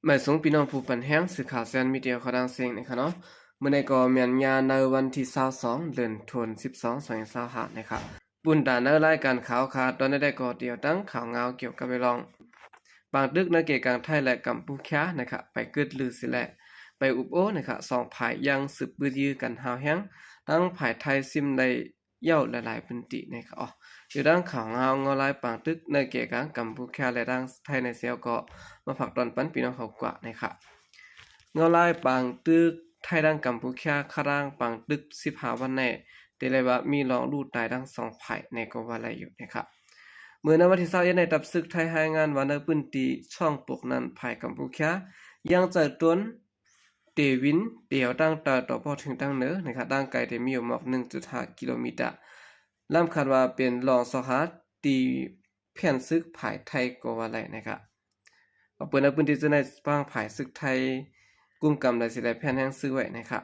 หมายสงพี่น้องผู้ปันแห้งสื่อข่าวแซนมีเดียขอดังเสียงนะครับเนาะเมื่อในก็เมียนยาในวันที่22เดือนธันวาคม2025นะครับปุ่นด่านในรายการข่าวขาดตอนได้ก็เดียวตั้งข่าวเงาเกี่ยวกับไปลองบางดึกในเกี่ยวกับไทยและกัมพูชานะครับไปกึดลือสิแหละไปอุบโอนะครับสองฝ่ายยังสืบปืนยื้อกันหาวแห้งทั้งฝ่ายไทยซิมในเย่าหลายๆพื้นที่นะครับอ๋ออยู่ด้านข่าวเงาเงาลายปางตึกในเกี่ยวกับกัมพูชาและด้านไทยในเซียวก็มาผักตอนปั้นพี่น้องเขากว่านะครับเงาลายปางตึกไทยด้านกัมพูชาคาร่างปางตึก15วันแน่แต่เลยว่ามีรองรูดตายทั้งสองฝ่ายในก็ว่าอะไรอยู่นะครับเมื่อในวันที่21ในตับศึกไทยให้งานวันในพื้นที่ช่องปกนั้นภายกัมพูชายังเจอต้นเตวินเดียวตั้งต่อพอถึงตั้งเนื้อนะครับตั้งไกลแต่มีอยู่หมอก 1.5 กิโลเมตรล่ำคาดว่าเป็นรองสหัสตีเพียนซึกภายไทยก็ว่าอะไรนะครับเอาเปิดในพื้นที่จะในฟังภายซึกไทยกลุ่มกำไรสิแลแผ่นแห้งซื้อไว้นะครับ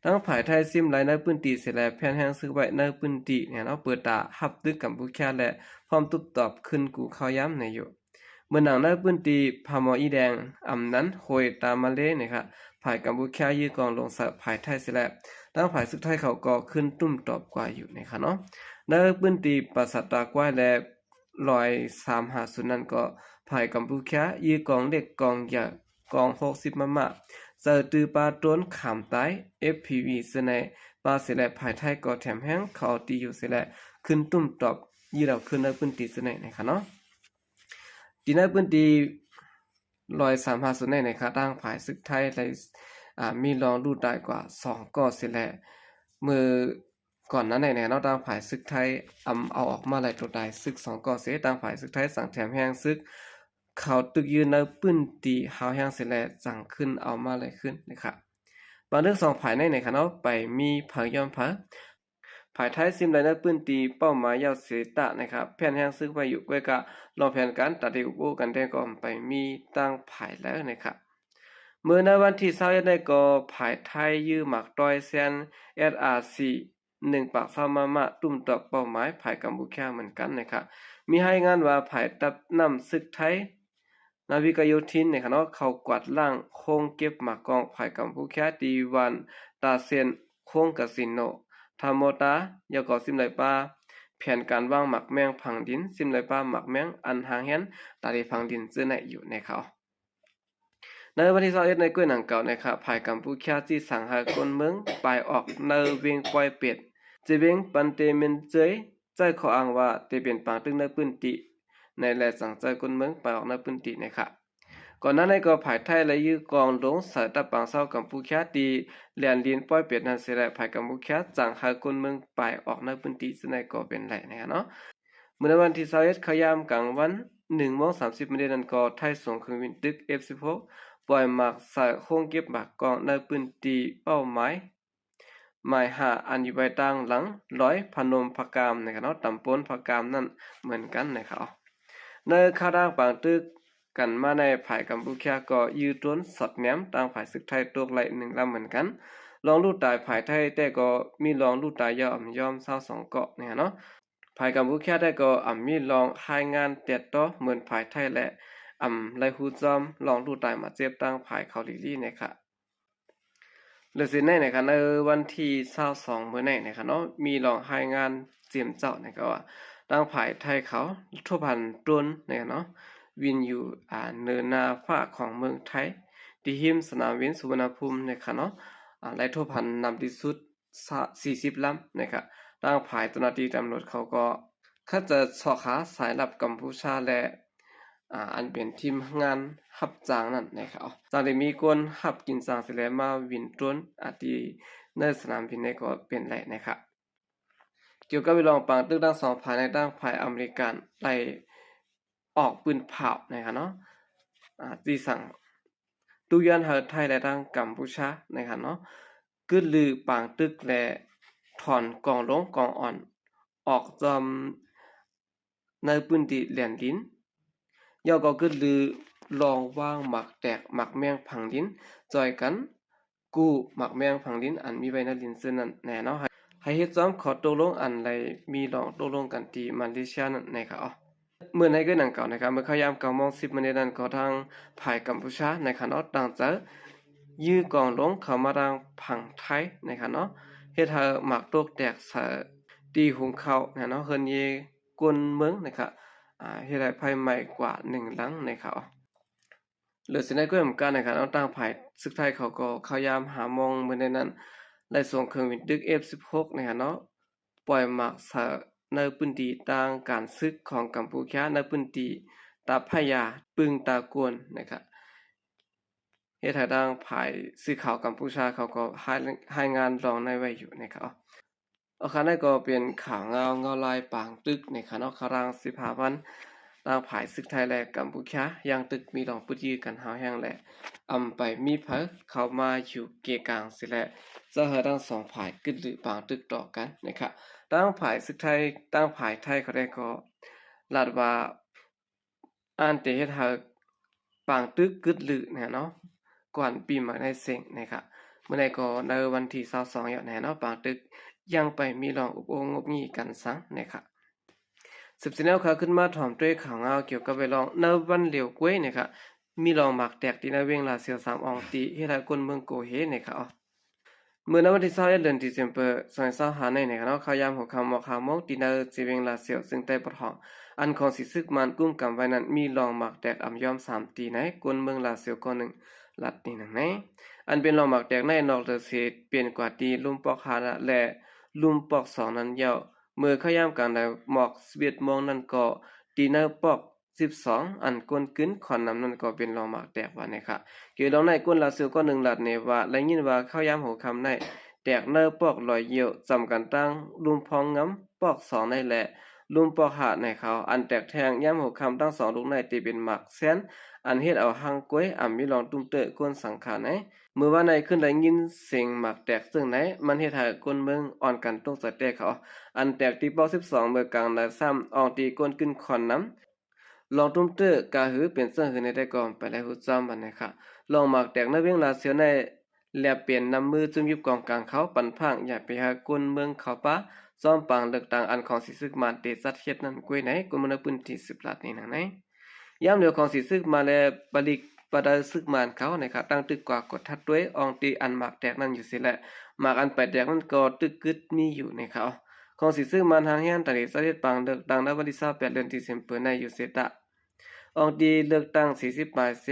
ทั้งภายไทยซิมไหลในพื้นที่สิแลแผ่นแห้งซื้อไว้ในพื้นที่เนี่ยเนาะเปิดตาฮับตึกกัมพูชาและพร้อมตุบตอบขึ้นกูเข้าย้ำในอยู่เมื่อหนังในพื้นที่พามออีแดงอำนั้นโหยตามมาเลนะครับภายกัมพูชายื้อกองลงสะภายไทยสิแลทั้งภายซึกไทยเขาก็ขึ้นตุ้มตอบกว่าอยู่นะครับเนาะในพื้นที่ปราสาทตากว้ายและ130นั้นก็ภายกัมพูชายื้อกองเล็กกองใหญ่กอง60มะเจอตือปาต้นขามใต้ FPV เสนปาเสแลภายไทยก็แถมแห้งเขาตีอยู่เสแลขึ้นตุ้มตอบยี่เราขึ้นในพื้นที่เสนนะครับเนาะที่ในพื้นที่135ส่วนนะครับตั้งภายศึกไทยในมีรองรูดได้กว่า2ก็เสแลเมื่อก่อนนั้นในเนาะตั้งภายศึกไทยเอาออกมาหลายตัวได้ศึก2ก็เสตั้งภายศึกไทยสั่งแถมแห้งศึกเขาตึกยืนในพื้นที่หาวแห้งเสแลสั่งขึ้นเอามาเลยขึ้นนะครับบางเรื่องสองภายในเนาะไปมีเผยย้อมเผยภายไทยซิมในพื้นที่เป้าหมายยาวเสตะนะครับแผนแห่งซึ่งไปอยู่ใกล้กับรอแผนการตัดอุโบกันได้ก็ไปมีตั้งภายแล้วนะครับเมื่อในวันที่21ได้ก็ภายไทยยื้อหมักต้อยเซียน SRC 1ปากซ้ำมาตุ้มตอบเป้าหมายภายกัมพูชาเหมือนกันนะครับมีให้งานว่าภายตับนำศึกไทยนาวิกโยธินนะครับเนาะเขากวาดล่างโค้งเก็บหมากกองภายกัมพูชาดีวันตาเซียนโค้งกสิโนทามโมตายาก่อซิมไหลป้าแผนการวางหมักแมงพังดินซิมไหลป้าหมักแมงอันหางเห็นตาดีพังดินเจอในอยู่ในเขาในวันที่21ในกล้วยหนังเก่านะครับภายกัมพูชาที่สังหารคนเมืองปลายออกในเวียงปล่อยเป็ดจะเวียงปันเตเมนเจยใจขออ้างว่าเตเป็นปางตึงในพื้นที่ในแหล่สังใจคนเมืองปลายออกในพื้นที่นะครับก่อนหน้านี้ก็ภายไทยและยื้อกองลงสายตะปางเศร้ากัมพูชาตีแหลนลินป้อยเป็ดนั้นเสียแหละภายกัมพูชาจังหาคนเมืองปลายออกในพื้นที่ซึ่งในก็เป็นแหล่นะครับเนาะเมื่อวันที่21ขยามกลางวัน1:30 นนั้นก็ไทยส่งเครื่องบินตึก F16ปล่อยหมากใส่โค้งเก็บหมากกองในพื้นที่เป้าหมายหมายหาอันอยู่ใบตั้งหลังพนมพกามนะครับเนาะตำบลพกามนั่นเหมือนกันนะครับในข้าร่างปางตึกกันมาในภายกัมพูชาก็ยืดต้นสดแหนมต่างภายศึกไทยตัวไหล1ลำเหมือนกันลองลู่ตายภายไทยแต่ก็มีลองลู่ตายยอม22เกาะเนี่ยเนาะภายกัมพูชาได้ก็มีลองรายงานเตียดต่อเหมือนภายไทยและไลฮูจอมลองลู่ตายมาเจ็บตั้งภายเขาลีลี่นะครับหรือสิในนะครับในวันที่22มื้อในนะครับเนาะมีลองรายงานเจียมเจ้านะครับว่าตั้งภายไทยเขาทั่วพันต้นนะครับเนาะวินอยู่เนินนาฟ้าของเมืองไทยที่หิมสนามบินสุวรรณภูมินะครับเนาะไล่ทั่วพันนำที่สุด40ลำนะครับตั้งภายตนาทีตำรวจเขาก็เขาจะสอขาสายลับกัมพูชาและอันเป็นทีมงานหับจ้างนั่นนะครับจากได้มีคนหับกินจางสิแลมาวินต้นที่ในสนามบินก็เป็นไรนะครับเกี่ยวกับวิลองปางตึกทั้งสองภายในตั้งภายอเมริกันไล่ออกปืนเผานะครับเนาะที่สั่งตุยันเฮไทยและทางกัมพูชานะครับเนาะกึดลือปางตึกและถอนกองลงกองอ่อนออกจอมในพื้นที่แหลนดินย่อก็กึดลือลองว่างหมักแตกหมักแมงผังดินจอยกันกู้หมักแมงผังดินอันมีไว้ในดินซึ่งนั้นแน่เนาะให้เฮ็ดจอมขอตกลงอันใดมีลองตกลงกันที่มาเลเซียนั่นนะครับ เมื่อในก็หนังเก่านะครับเมื่อเขายาม9 โมง 10 นาทีนั้นก็ทางฝ่ายกัมพูชานะครับเนาะต่างจะยื้อกองลงเข้ามาทางผังไทยนะครับเนาะเฮ็ดให้หมากตกแตกสะตีหุงข้าวนะเนาะเฮิรนเยกวนเมืองนะครับเฮ็ดให้ภัยใหม่กว่า1หลังนะครับหรือสิได้ก็เหมือนกันนะครับเอาต่างฝ่ายศึกไทยเขาก็เข้ายามหามองเมื่อในนั้นได้ส่งเครื่องบินดึก F16 นะครับเนาะปล่อยหมากสะในพื้นที่ต่างการศึกของกัมพูชาในพื้นที่ตาพยาปึงตากวนนะครับเฮ็ดให้ทางฝ่ายสื่อข่าวกัมพูชาเขาก็รายงานรองในไว้อยู่นะครับคันนั้นก็เป็นข่าวเงาลายปางตึกนะครับเนาะคาราง15 วันทางฝ่ายศึกไทยและกัมพูชายังตึกมีรองปุดยือกันหาวแห้งและไปมีเผเข้ามาอยู่เกกลางสิแหละจะให้ทั้งสองฝ่ายกึดหรือปางตึกต่อกันนะครับตั้งฝ่ายศึกไทยตั้งฝ่ายไทยเขาได้ก็ลาดว่าอ่านแต่เฮ็ดให้ปางตึกกึดหรือนะเนาะก่อนปีใหม่ในเซ็งนะครับเมื่อใดก็ในวันที่22อย่างแน่เนาะปางตึกยังไปมีรองอุปโภคงบงี้กันซังนะครับสืบแนวข่าวขึ้นมาถ่อมด้วยข่าวเงาเกี่ยวกับไปลองในวันเหลียวกล้วยนะครับมีรองหมักแตกที่ในเวียงลาเซียว3อองตีเฮ็ดให้คนเมืองโกเฮนะครับเมื่อวันที่21เดือนธันวาคม2025ในนะครับเนาะข่าวยามหัวค่ำหมอก5 โมงที่ในเวียงลาเซียวซึ่งใต้ปะทองอันของสิซึกมันกุ้มกำไว้นั้นมีรองหมักแตกยอม3ตีในคนเมืองลาเซียวก็1ลัดนี่นั่นแหละอันเป็นรองหมักแตกในนอกเดเสษเปลี่ยนกว่าตีลุมปอกหาและลุมปอก2นั้นยาวเมื่อขยามกลางได้หมอก11 โมงนั้นก็ตีเนอร์ปอก12อันกวนกึ้นขอนนำนั้นก็เป็นรองหมักแตกว่านะครับเกี่ยวลองในก้นลาเซียวก็1ลัดเนี่ยว่าและยินว่าเข้ายามหัวค่ำในแตกเนอร์ปอกลอยเหี่ยวจำกันตั้งลุมพองงำปอก2ในแหละลุมปอกหาในเขาอันแตกแทงยามหัวค่ำตั้ง2ลูกในตีเป็นหมักแสนอันเฮ็ดเอาหังก้วยมีลองตุ้มเตอก้นสังขารไหนเมื่อว่าในขึ้นได้ยินเสียงหมักแตกซึ่งไหนมันเฮ็ดให้คนเมืองอ่อนกันตกสะแตกเขาอันแตกที่เป้า12เมื่อกลางได้ซ้ำออกตีก้นขึ้นขอนน้ำลองตุ้มเตอกาหือเป็นเสื้อหือในได้ก่อนไปแล้วหุจอมบันนะคะลองหมักแตกในเวียงลาเสียวในแลเปลี่ยนนำมือจุ่มยุบกองกลางเขาปันพังอย่าไปหาคนเมืองเขาปะซ้อมปางเลือกต่างอันของสิซึกมาเตจัดเฮ็ดนั้นกุ้ยไหนกุมนพื้นที่10 ลัดนี่นะไหนยามเดียวของสิซึกมาแลปลิกปดาซึกมานเขานะครับตั้งตึกกว่ากดทัดด้วยอองตีอันหมากแตกนั่นอยู่สิแหละหมากอันแปดแตกนั่นก็ตึกกึดมีอยู่ในเขาของสิซึกมันทางเฮียนตะลิสะเฮ็ดปางเลือกตั้งในวันที่28 เดือนธันวาคมในอยู่เสตะอองตีเลือกตั้ง40 ปลายเส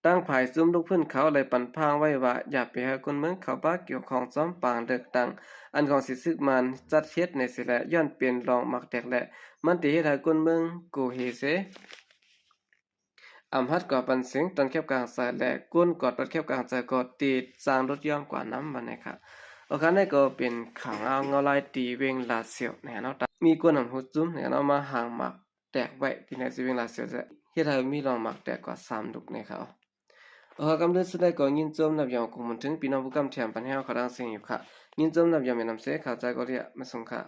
ตั้งภายซุ่มลูกพื้นเขาเลยปันพางไว้ว่าอย่าไปหาคนเมืองเขาบ้าเกี่ยวของซ้อมปางเลือกตั้งอันของสิซึกมันจัดเฮ็ดในสิแหละย้อนเปลี่ยนรองหมักแตกแหละมันติเฮ็ดให้คนเมืองกูเฮเสฮัดก่อปันเสียงตอนแคบกลางสายและก้นกอดรถแคบกลางสายกอดตีสร้างรถย่อมกว่าน้ำบันนะครับโอเคนี่ก็เป็นข่าวเงาลายตีเวงลาเซียวเนี่ยเนาะมีก้นหำหุดจุ้มเนี่ยเนาะมาห่างหมักแตกไว้ที่ในสิเวงลาเซียวจะเฮ็ดให้มีรองหมักแตกกว่า3 ลูกนะครับโอเคกำลังสุดได้ก็ยินจมนับยองคงมันถึงพี่น้องผู้กำแถมปัญหาเขาดังเสียงอยู่ค่ะยินจมนับยองแม่นำเสข่าวใจก็เรียกมาส่งค่ะ